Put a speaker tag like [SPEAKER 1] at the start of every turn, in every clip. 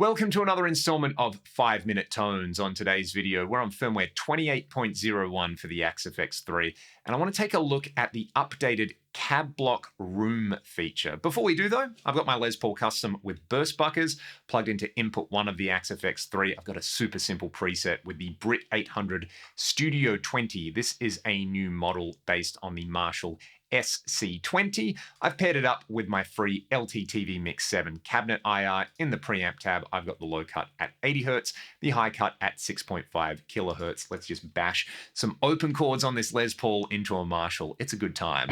[SPEAKER 1] Welcome to another installment of 5-Minute Tones. On today's video, we're on firmware 28.01 for the Axe-FX 3, and I want to take a look at the updated Cab Block Room feature. Before we do though, I've got my Les Paul Custom with burst buckers plugged into input 1 of the Axe-FX 3. I've got a super simple preset with the Brit 800 Studio 20. This is a new model based on the Marshall SC20. I've paired it up with my free LTTV Mix 7 cabinet IR. In the preamp tab, I've got the low cut at 80 Hz, the high cut at 6.5 kHz. Let's just bash some open chords on this Les Paul into a Marshall. It's a good time.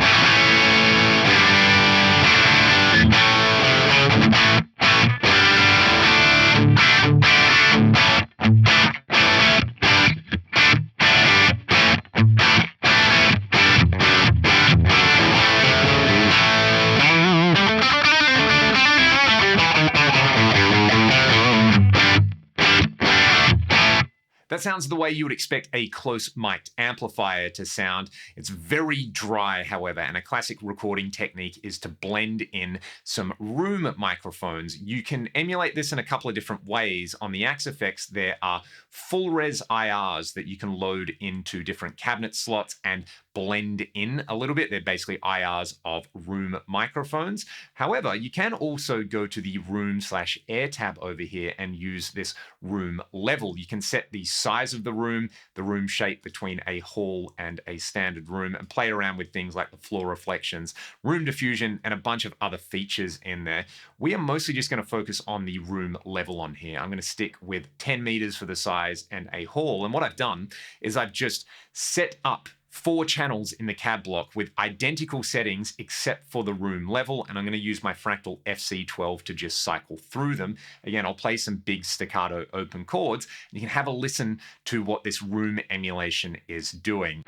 [SPEAKER 1] That sounds the way you would expect a close mic'd amplifier to sound. It's very dry, however, and a classic recording technique is to blend in some room microphones. You can emulate this in a couple of different ways. On the Axe-FX, there are full res IRs that you can load into different cabinet slots and blend in a little bit. They're basically IRs of room microphones. However, you can also go to the room/air tab over here and use this room level. You can set the size of the room shape between a hall and a standard room, and play around with things like the floor reflections, room diffusion, and a bunch of other features in there. We are mostly just going to focus on the room level on here. I'm going to stick with 10 meters for the size and a hall. And what I've done is I've just set up 4 channels in the cab block with identical settings except for the room level, and I'm going to use my Fractal FC12 to just cycle through them. Again, I'll play some big staccato open chords, and you can have a listen to what this room emulation is doing.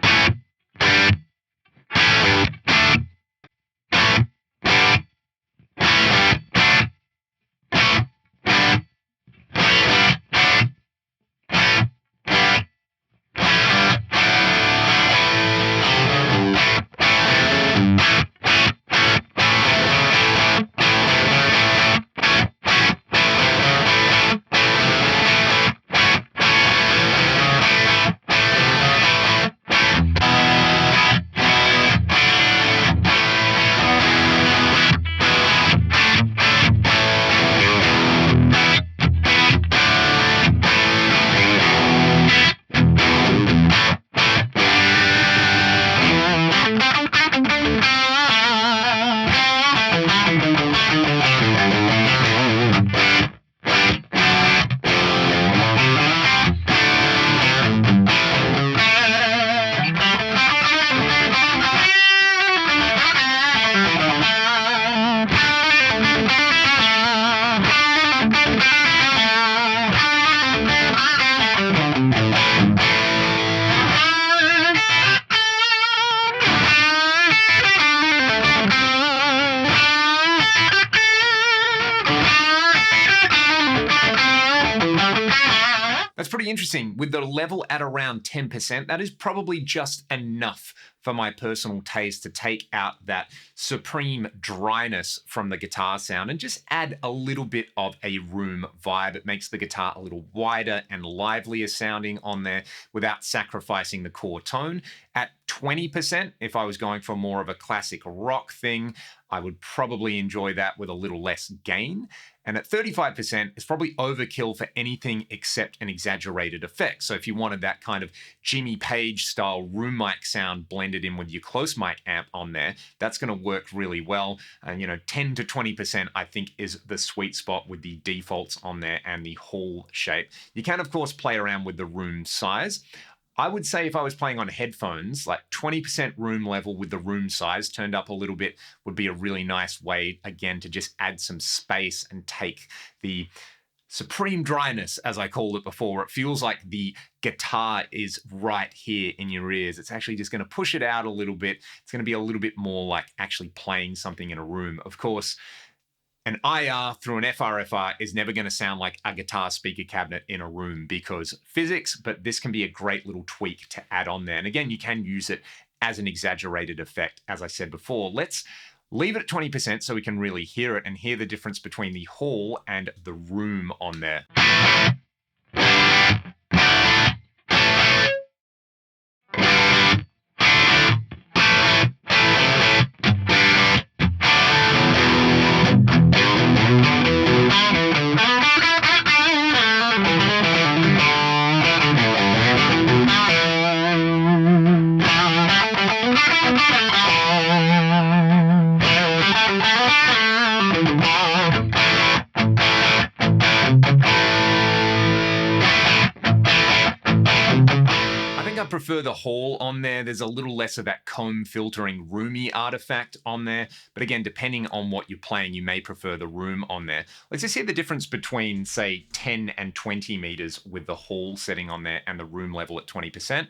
[SPEAKER 1] That's pretty interesting. With the level at around 10%, that is probably just enough for my personal taste to take out that supreme dryness from the guitar sound and just add a little bit of a room vibe. It makes the guitar a little wider and livelier sounding on there without sacrificing the core tone. At 20%, if I was going for more of a classic rock thing, I would probably enjoy that with a little less gain. And at 35%, it's probably overkill for anything except an exaggerated effect. So if you wanted that kind of Jimmy Page style room mic sound blended in with your close mic amp on there, that's going to work really well. And 10 to 20% I think is the sweet spot with the defaults on there and the hall shape. You can of course play around with the room size. I would say if I was playing on headphones, like 20% room level with the room size turned up a little bit would be a really nice way, again, to just add some space and take the supreme dryness, as I called it before. It feels like the guitar is right here in your ears. It's actually just going to push it out a little bit. It's going to be a little bit more like actually playing something in a room. Of course, an IR through an FRFR is never going to sound like a guitar speaker cabinet in a room because physics, but this can be a great little tweak to add on there. And again, you can use it as an exaggerated effect, as I said before. Let's Leave it at 20% so we can really hear it and hear the difference between the hall and the room on there. I prefer the hall on there. There's a little less of that comb filtering roomy artifact on there. But again, depending on what you're playing, you may prefer the room on there. Let's just see the difference between, say, 10 and 20 meters with the hall setting on there and the room level at 20%.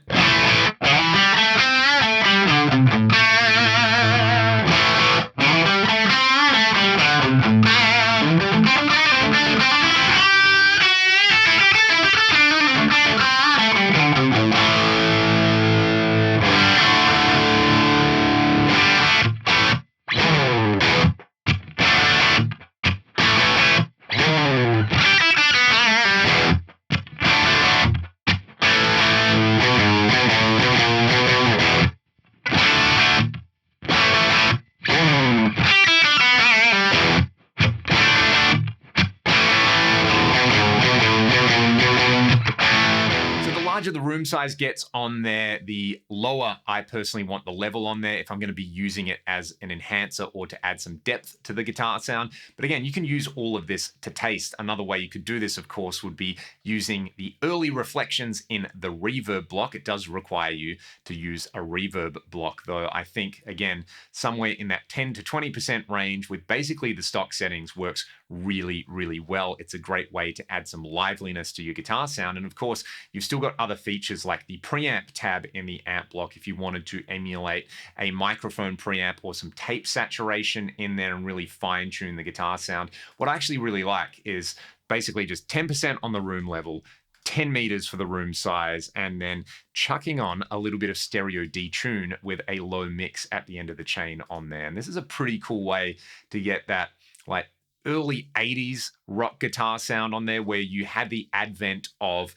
[SPEAKER 1] The room size gets on there, the lower I personally want the level on there if I'm going to be using it as an enhancer or to add some depth to the guitar sound. But again, you can use all of this to taste. Another way you could do this, of course, would be using the early reflections in the reverb block. It does require you to use a reverb block, though I think, again, somewhere in that 10 to 20% range with basically the stock settings works really, really well. It's a great way to add some liveliness to your guitar sound. And of course, you've still got other features like the preamp tab in the amp block if you wanted to emulate a microphone preamp or some tape saturation in there and really fine tune the guitar sound. What I actually really like is basically just 10% on the room level, 10 meters for the room size, and then chucking on a little bit of stereo detune with a low mix at the end of the chain on there. And this is a pretty cool way to get that like early 80s rock guitar sound on there, where you had the advent of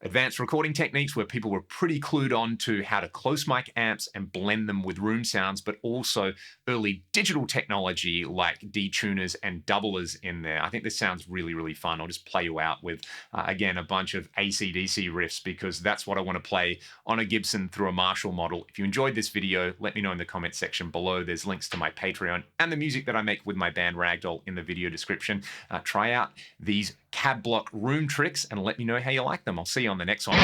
[SPEAKER 1] advanced recording techniques where people were pretty clued on to how to close mic amps and blend them with room sounds, but also early digital technology like detuners and doublers in there. I think this sounds really, really fun. I'll just play you out with, again, a bunch of AC/DC riffs because that's what I want to play on a Gibson through a Marshall model. If you enjoyed this video, let me know in the comment section below. There's links to my Patreon and the music that I make with my band Ragdoll in the video description. Try out these cab block room tricks and let me know how you like them. I'll see you on the next one.